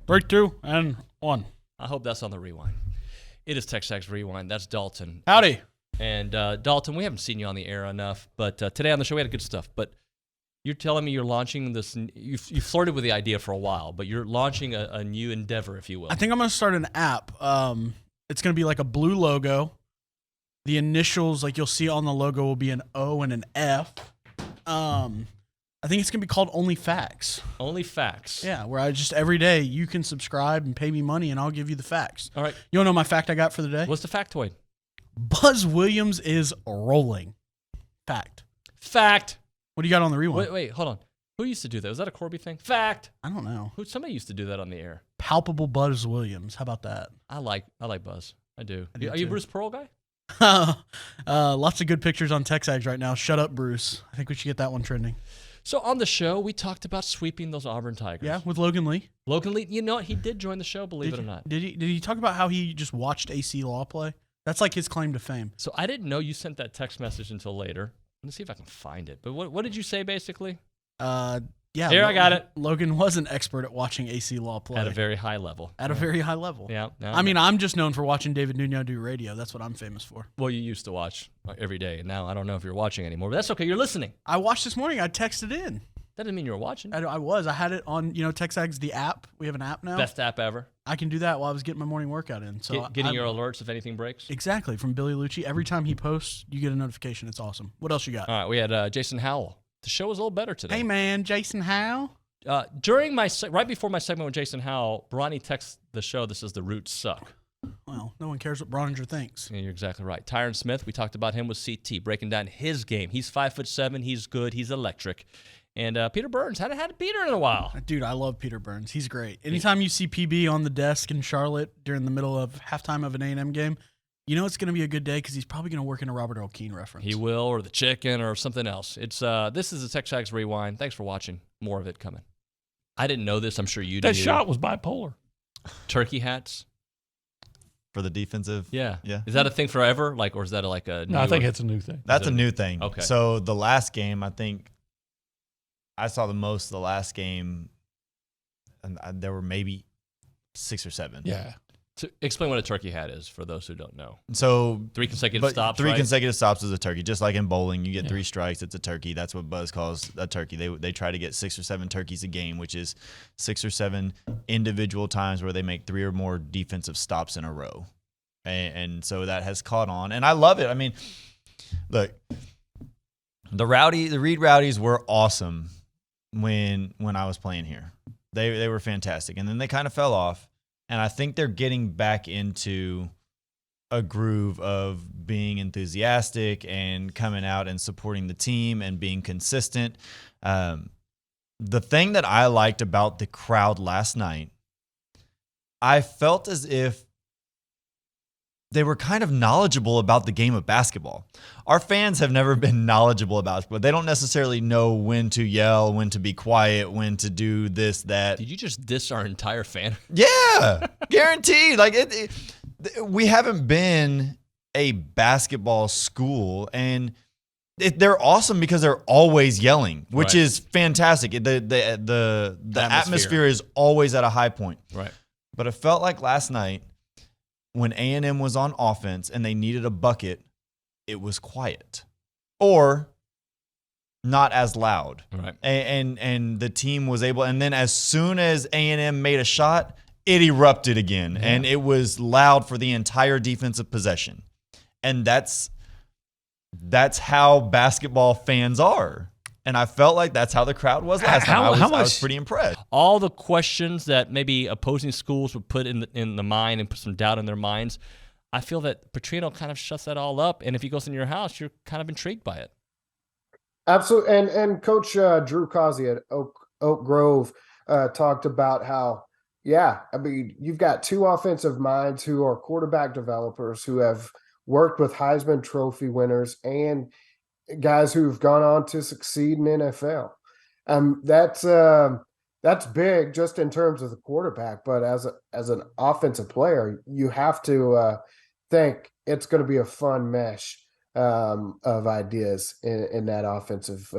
3, 2, and 1. I hope that's on the rewind. It is TexAgs Rewind. That's Dalton. Howdy. And Dalton, we haven't seen you on the air enough, but today on the show we had good stuff. But you're telling me you're launching this. You flirted with the idea for a while, but you're launching a new endeavor, if you will. I think I'm going to start an app. It's going to be like a blue logo. The initials, like you'll see on the logo, will be an O and an F. I think it's going to be called Only Facts. Only Facts. Yeah, where I just every day you can subscribe and pay me money and I'll give you the facts. All right. You want to know my fact I got for the day? What's the factoid? Buzz Williams is rolling. Fact. Fact. What do you got on the rewind? Wait, hold on. Who used to do that? Was that a Corby thing? Fact. I don't know. Somebody used to do that on the air. Palpable Buzz Williams. How about that? I like Buzz. I do. I do Are you a too. Bruce Pearl guy? Lots of good pictures on TexAgs right now. Shut up, Bruce. I think we should get that one trending. So on the show, we talked about sweeping those Auburn Tigers. Yeah, with Logan Lee. Logan Lee, you know what? He did join the show, believe it or not. Did he talk about how he just watched AC Law play? That's like his claim to fame. So I didn't know you sent that text message until later. Let's see if I can find it. But what did you say basically? Yeah. Here, I got it. Logan was an expert at watching AC Law play. At a very high level. At a very high level. Yeah. I mean, I'm just known for watching David Nuno do radio. That's what I'm famous for. Well, you used to watch every day, and now I don't know if you're watching anymore. But that's okay. You're listening. I watched this morning. I texted in. That doesn't mean you were watching. I was. I had it on, TexAgs, the app. We have an app now. Best app ever. I can do that while I was getting my morning workout in. So Getting your alerts if anything breaks. Exactly. From Billy Lucci. Every time he posts, you get a notification. It's awesome. What else you got? All right. We had Jason Howell. The show was a little better today. Hey, man. Jason Howell. Right before my segment with Jason Howell, Bronny texts the show that says the Roots suck. Well, no one cares what Broninger thinks. Yeah, you're exactly right. Tyrin Smith, we talked about him with CT, breaking down his game. He's 5'7", he's good, he's electric. And Peter Burns, hadn't had Peter in a while. Dude, I love Peter Burns. He's great. Anytime you see PB on the desk in Charlotte during the middle of halftime of an A&M game, you know it's going to be a good day because he's probably going to work in a Robert Earl Keen reference. He will, or the chicken, or something else. It's This is the TexAgs Rewind. Thanks for watching. More of it coming. I didn't know this. I'm sure you did. That shot was bipolar. Turkey hats. For the defensive? Yeah. Yeah. Is that a thing forever? Or is that like a No, I think it's a new thing. That's a new thing. Okay. So the last game, I think I saw the most of the last game, and there were maybe 6 or 7. Yeah. So explain what a turkey hat is for those who don't know. So 3 consecutive stops, Three right? consecutive stops is a turkey. Just like in bowling, you get 3 strikes, it's a turkey. That's what Buzz calls a turkey. They try to get 6 or 7 turkeys a game, which is 6 or 7 individual times where they make 3 or more defensive stops in a row. And so that has caught on. And I love it. I mean, look, the Reed Rowdies were awesome when I was playing here. They were fantastic. And then they kind of fell off. And I think they're getting back into a groove of being enthusiastic and coming out and supporting the team and being consistent. The thing that I liked about the crowd last night, I felt as if they were kind of knowledgeable about the game of basketball. Our fans have never been knowledgeable about it, but they don't necessarily know when to yell, when to be quiet, when to do this, that. Did you just diss our entire fan? Yeah, guaranteed. Like we haven't been a basketball school, and they're awesome because they're always yelling, which Right. is fantastic. The atmosphere is always at a high point. Right. But it felt like last night when A&M was on offense and they needed a bucket, it was quiet or not as loud. Right. And the team was able, and then as soon as A&M made a shot, it erupted again. Yeah. And it was loud for the entire defensive possession. And that's how basketball fans are. And I felt like that's how the crowd was last night. I was pretty impressed. All the questions that maybe opposing schools would put in the mind and put some doubt in their minds, I feel that Petrino kind of shuts that all up. And if he goes into your house, you're kind of intrigued by it. Absolutely. And Coach Drew Causey at Oak Grove talked about how, I mean, you've got 2 offensive minds who are quarterback developers who have worked with Heisman Trophy winners and guys who've gone on to succeed in NFL. That's big just in terms of the quarterback, but as an offensive player, you have to think it's going to be a fun mesh of ideas in that offensive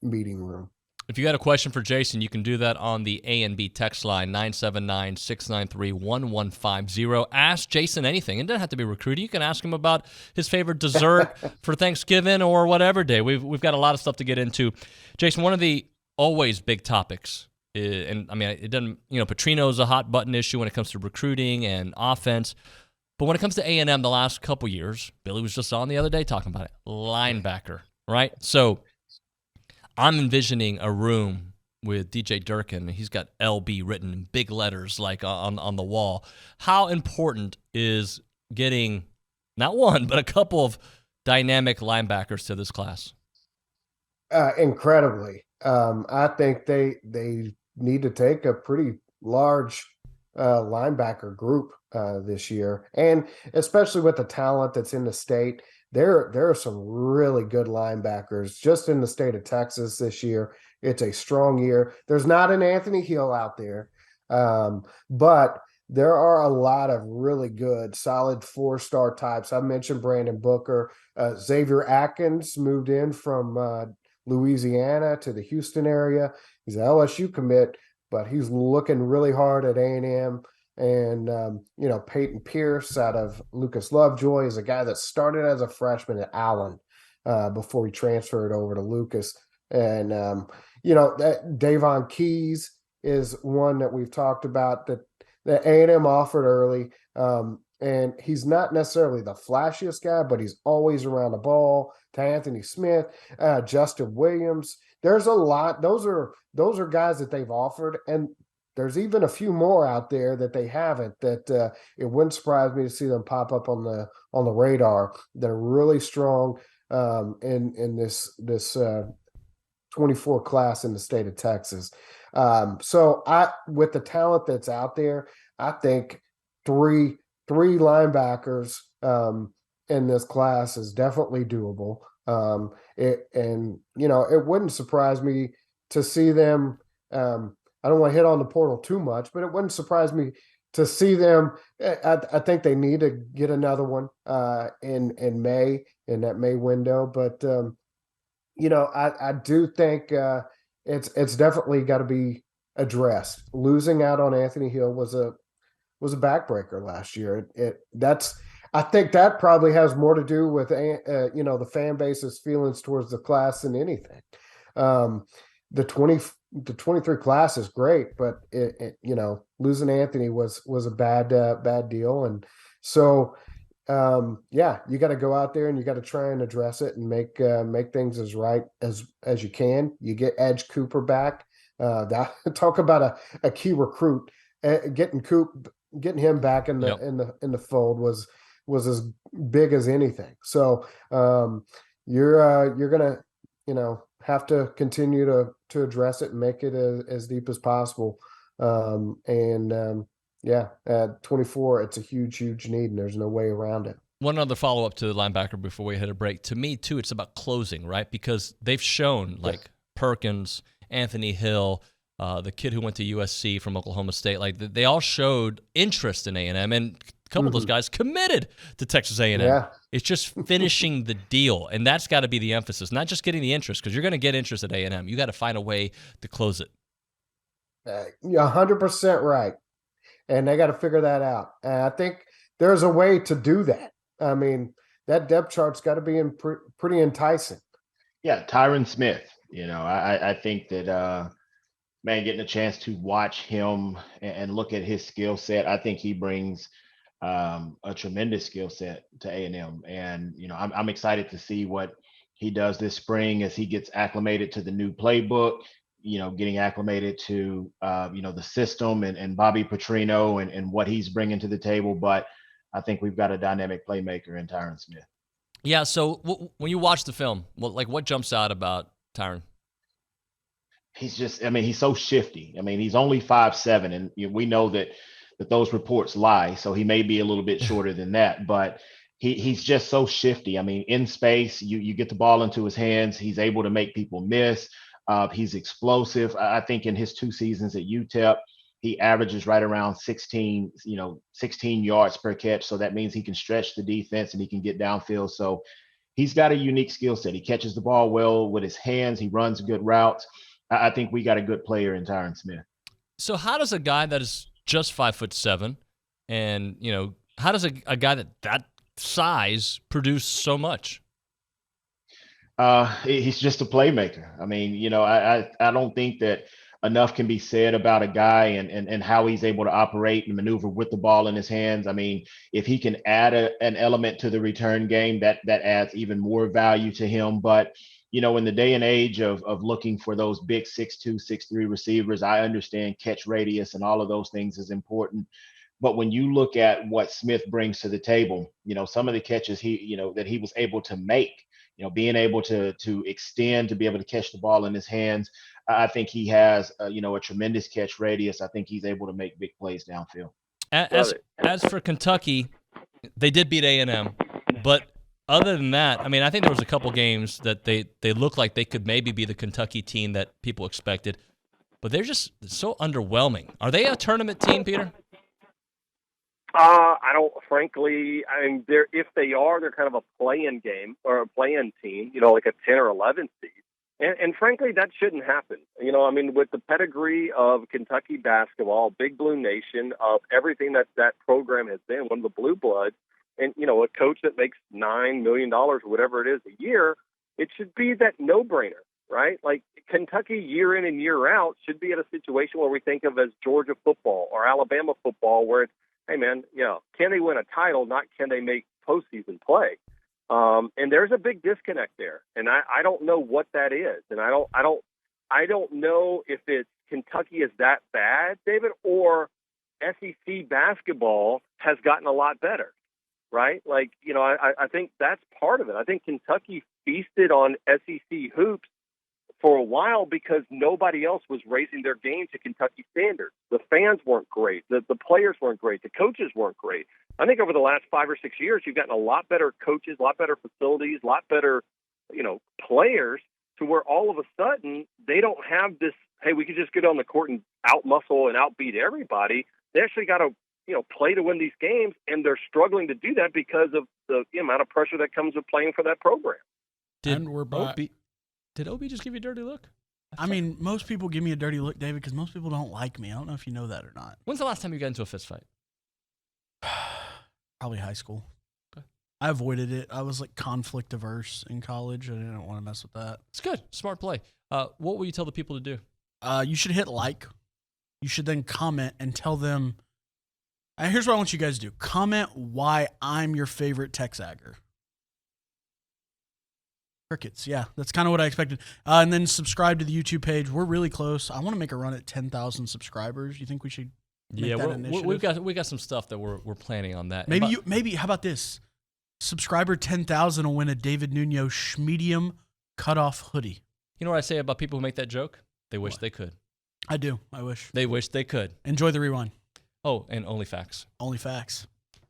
meeting room. If you got a question for Jason, you can do that on the A&B text line, 979-693-1150. Ask Jason anything. It doesn't have to be recruiting. You can ask him about his favorite dessert for Thanksgiving or whatever day. We've got a lot of stuff to get into. Jason, one of the always big topics, and I mean, it doesn't, Petrino's a hot button issue when it comes to recruiting and offense. But when it comes to A&M the last couple years, Billy was just on the other day talking about it, linebacker, right? So I'm envisioning a room with DJ Durkin. He's got LB written in big letters like on the wall. How important is getting not one, but a couple of dynamic linebackers to this class? Incredibly. I think they need to take a pretty large linebacker group this year, and especially with the talent that's in the state. There are some really good linebackers just in the state of Texas this year. It's a strong year. There's not an Anthony Hill out there, but there are a lot of really good, solid 4-star types. I mentioned Brandon Booker. Xavier Atkins moved in from Louisiana to the Houston area. He's an LSU commit, but he's looking really hard at A&M. And, Peyton Pierce out of Lucas Lovejoy is a guy that started as a freshman at Allen before he transferred over to Lucas. And, that Davon Keys is one that we've talked about that A&M offered early. And he's not necessarily the flashiest guy, but he's always around the ball. To Anthony Smith, Justin Williams. There's a lot. Those are guys that they've offered, and there's even a few more out there that they haven't. That it wouldn't surprise me to see them pop up on the radar. That are really strong in this 24 class in the state of Texas. So with the talent that's out there, I think three linebackers in this class is definitely doable. It wouldn't surprise me to see them. I don't want to hit on the portal too much, but it wouldn't surprise me to see them. I think they need to get another one in May, in that May window. But I do think it's definitely got to be addressed. Losing out on Anthony Hill was a backbreaker last year. I think that probably has more to do with the fan base's feelings towards the class than anything. The 23 class is great, but losing Anthony was a bad deal, and so you got to go out there and you got to try and address it and make things as right as you can. You get Edge Cooper back. Talk about a key recruit. Getting him back in the fold was as big as anything. So you're gonna have to continue to address it and make it as deep as possible. At 24, it's a huge need, and there's no way around it. One other follow-up to the linebacker before we hit a break. To me, too, it's about closing, right? Because they've shown, like Perkins, Anthony Hill, the kid who went to USC from Oklahoma State, like they all showed interest in A&M, and a couple of those guys committed to Texas A&M. Yeah. It's just finishing the deal, and that's got to be the emphasis, not just getting the interest, because you're going to get interest at A&M. You got to find a way to close it. You're 100% right, and they got to figure that out. And I think there's a way to do that. I mean, that depth chart's got to be pretty enticing. Yeah, Tyrin Smith. I think that getting a chance to watch him and look at his skill set, I think he brings a tremendous skill set to A&M. And, I'm excited to see what he does this spring as he gets acclimated to the new playbook, getting acclimated to, the system and Bobby Petrino and what he's bringing to the table. But I think we've got a dynamic playmaker in Tyrin Smith. Yeah, so when you watch the film, what jumps out about Tyrin? He's he's so shifty. He's only 5'7", and we know that those reports lie. So he may be a little bit shorter than that, but he's just so shifty. In space, you get the ball into his hands. He's able to make people miss. He's explosive. I think in his 2 seasons at UTEP, he averages right around 16 yards per catch. So that means he can stretch the defense and he can get downfield. So he's got a unique skill set. He catches the ball well with his hands. He runs good routes. I think we got a good player in Tyrin Smith. So how does a guy that is just 5'7", and how does a guy that size produce so much? He's just a playmaker. I mean, I don't think that enough can be said about a guy and how he's able to operate and maneuver with the ball in his hands. I mean, if he can add an element to the return game, that adds even more value to him. But in the day and age of looking for those big 6'2", 6'3" receivers, I understand catch radius and all of those things is important. But when you look at what Smith brings to the table, some of the catches that he was able to make, being able to extend, to be able to catch the ball in his hands, I think he has a tremendous catch radius. I think he's able to make big plays downfield. As for Kentucky, they did beat A&M, but other than that, I mean, I think there was a couple games that they looked like they could maybe be the Kentucky team that people expected, but they're just so underwhelming. Are they a tournament team, Peter? I don't, frankly, I mean, if they are, they're kind of a play-in game or a play-in team, like a 10 or 11 seed. And frankly, that shouldn't happen. I mean, with the pedigree of Kentucky basketball, Big Blue Nation, of everything that program has been, one of the blue bloods, and, a coach that makes $9 million or whatever it is a year, it should be that no-brainer, right? Like Kentucky year in and year out should be at a situation where we think of as Georgia football or Alabama football, where it's, hey man, can they win a title? Not can they make postseason play? And there's a big disconnect there, and I don't know what that is, and I don't know if it's Kentucky is that bad, David, or SEC basketball has gotten a lot better, right? Like I think that's part of it. I think Kentucky feasted on SEC hoops for a while because nobody else was raising their game to Kentucky standards. The fans weren't great. The players weren't great. The coaches weren't great. I think over the last 5 or 6 years, you've gotten a lot better coaches, a lot better facilities, a lot better, players, to where all of a sudden they don't have this, hey, we could just get on the court and out-muscle and outbeat everybody. They actually got to, play to win these games, and they're struggling to do that because of the amount of pressure that comes with playing for that program. And we're back. Did OB just give you a dirty look? I mean, most people give me a dirty look, David, because most people don't like me. I don't know if you know that or not. When's the last time you got into a fist fight? Probably high school. Okay. I avoided it. I was like conflict averse in college. I didn't want to mess with that. It's good. Smart play. What will you tell the people to do? You should hit like. You should then comment and tell them. Here's what I want you guys to do. Comment why I'm your favorite TexAgger. Crickets. Yeah, that's kind of what I expected. And then subscribe to the YouTube page. We're really close. I want to make a run at 10,000 subscribers. You think we should make that initiative? we got some stuff that we're planning on that. Maybe how about this? Subscriber 10,000 will win a David Nuno Schmedium cutoff hoodie. You know what I say about people who make that joke? They wish they could. I do. I wish. They wish they could. Enjoy the rewind. Oh, and only facts. Only facts.